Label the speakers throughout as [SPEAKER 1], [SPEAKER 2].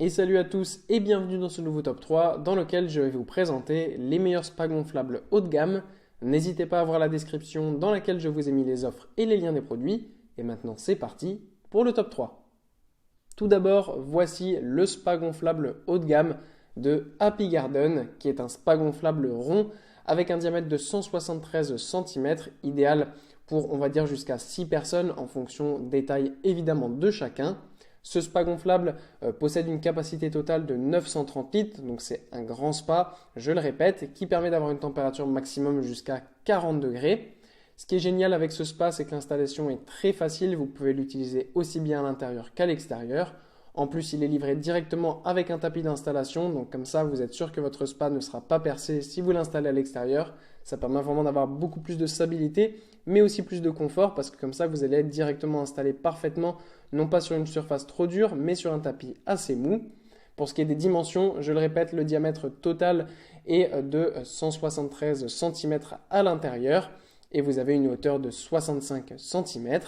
[SPEAKER 1] Et salut à tous et bienvenue dans ce nouveau top 3 dans lequel je vais vous présenter les meilleurs spas gonflables haut de gamme. N'hésitez pas à voir la description dans laquelle je vous ai mis les offres et les liens des produits. Et maintenant c'est parti pour le top 3. Tout d'abord, voici le spa gonflable haut de gamme de Happy Garden qui est un spa gonflable rond avec un diamètre de 173 cm, idéal pour on va dire jusqu'à 6 personnes en fonction des tailles évidemment de chacun. Ce spa gonflable possède une capacité totale de 930 litres, donc c'est un grand spa, je le répète, qui permet d'avoir une température maximum jusqu'à 40 degrés. Ce qui est génial avec ce spa, c'est que l'installation est très facile, vous pouvez l'utiliser aussi bien à l'intérieur qu'à l'extérieur. En plus, il est livré directement avec un tapis d'installation, donc comme ça, vous êtes sûr que votre spa ne sera pas percé si vous l'installez à l'extérieur. Ça permet vraiment d'avoir beaucoup plus de stabilité, mais aussi plus de confort, parce que comme ça, vous allez être directement installé parfaitement, non pas sur une surface trop dure, mais sur un tapis assez mou. Pour ce qui est des dimensions, je le répète, le diamètre total est de 173 cm à l'intérieur, et vous avez une hauteur de 65 cm.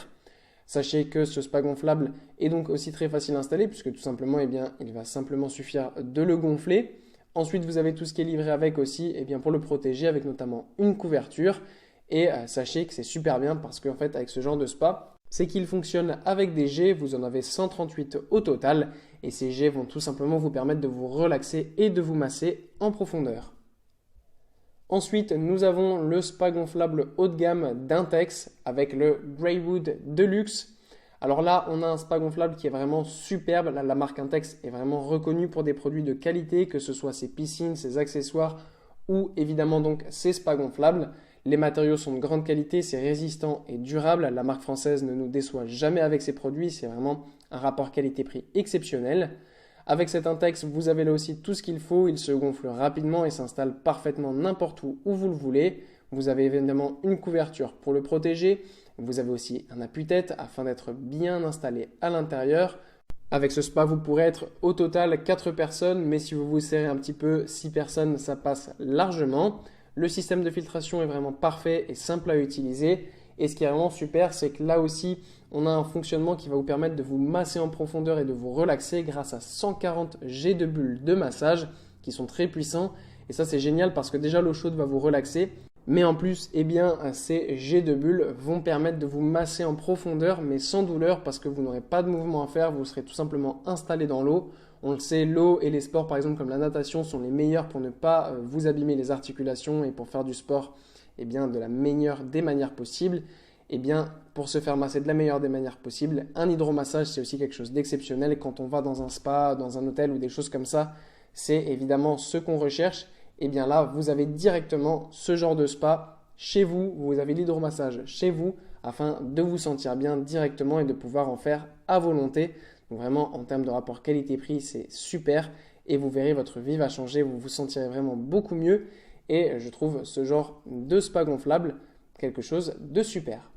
[SPEAKER 1] Sachez que ce spa gonflable est donc aussi très facile à installer puisque tout simplement, il va simplement suffire de le gonfler. Ensuite, vous avez tout ce qui est livré avec aussi pour le protéger avec notamment une couverture. Et sachez que c'est super bien parce qu'en fait, avec ce genre de spa, c'est qu'il fonctionne avec des jets. Vous en avez 138 au total et ces jets vont tout simplement vous permettre de vous relaxer et de vous masser en profondeur. Ensuite, nous avons le spa gonflable haut de gamme d'Intex avec le Greywood Deluxe. Alors là, on a un spa gonflable qui est vraiment superbe. Là, la marque Intex est vraiment reconnue pour des produits de qualité, que ce soit ses piscines, ses accessoires ou évidemment donc ses spas gonflables. Les matériaux sont de grande qualité, c'est résistant et durable. La marque française ne nous déçoit jamais avec ses produits. C'est vraiment un rapport qualité-prix exceptionnel. Avec cet Intex, vous avez là aussi tout ce qu'il faut. Il se gonfle rapidement et s'installe parfaitement n'importe où vous le voulez. Vous avez évidemment une couverture pour le protéger. Vous avez aussi un appuie-tête afin d'être bien installé à l'intérieur. Avec ce spa, vous pourrez être au total 4 personnes, mais si vous vous serrez un petit peu, 6 personnes, ça passe largement. Le système de filtration est vraiment parfait et simple à utiliser. Et ce qui est vraiment super, c'est que là aussi, on a un fonctionnement qui va vous permettre de vous masser en profondeur et de vous relaxer grâce à 140 jets de bulles de massage qui sont très puissants. Et ça, c'est génial parce que déjà, l'eau chaude va vous relaxer. Mais en plus, ces jets de bulles vont permettre de vous masser en profondeur, mais sans douleur parce que vous n'aurez pas de mouvement à faire. Vous serez tout simplement installé dans l'eau. On le sait, l'eau et les sports, par exemple, comme la natation, sont les meilleurs pour ne pas vous abîmer les articulations et pour faire du sport de la meilleure des manières possibles. Pour se faire masser de la meilleure des manières possibles, un hydromassage, c'est aussi quelque chose d'exceptionnel. Et quand on va dans un spa, dans un hôtel ou des choses comme ça, c'est évidemment ce qu'on recherche. Là, vous avez directement ce genre de spa chez vous. Vous avez l'hydromassage chez vous afin de vous sentir bien directement et de pouvoir en faire à volonté. Donc vraiment, en termes de rapport qualité-prix, c'est super. Et vous verrez, votre vie va changer. Vous vous sentirez vraiment beaucoup mieux. Et je trouve ce genre de spa gonflable quelque chose de super.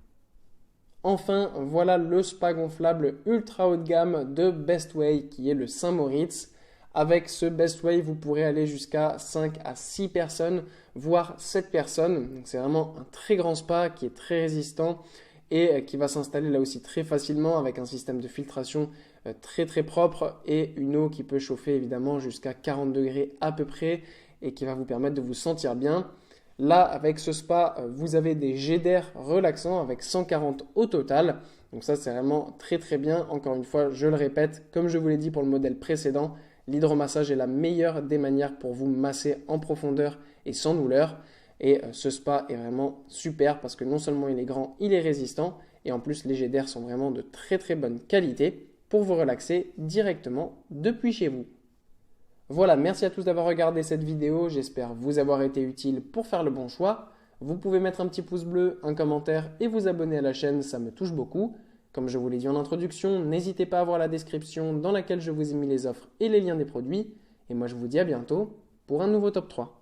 [SPEAKER 1] Enfin, voilà le spa gonflable ultra haut de gamme de Bestway qui est le Saint-Moritz. Avec ce Bestway, vous pourrez aller jusqu'à 5 à 6 personnes, voire 7 personnes. Donc c'est vraiment un très grand spa qui est très résistant et qui va s'installer là aussi très facilement avec un système de filtration très très propre et une eau qui peut chauffer évidemment jusqu'à 40 degrés à peu près et qui va vous permettre de vous sentir bien. Là, avec ce spa, vous avez des jets d'air relaxants avec 140 au total. Donc ça, c'est vraiment très très bien. Encore une fois, je le répète, comme je vous l'ai dit pour le modèle précédent, l'hydromassage est la meilleure des manières pour vous masser en profondeur et sans douleur. Et ce spa est vraiment super parce que non seulement il est grand, il est résistant et en plus les jets d'air sont vraiment de très très bonne qualité pour vous relaxer directement depuis chez vous. Voilà, merci à tous d'avoir regardé cette vidéo, j'espère vous avoir été utile pour faire le bon choix. Vous pouvez mettre un petit pouce bleu, un commentaire et vous abonner à la chaîne, ça me touche beaucoup. Comme je vous l'ai dit en introduction, n'hésitez pas à voir la description dans laquelle je vous ai mis les offres et les liens des produits. Et moi je vous dis à bientôt pour un nouveau top 3.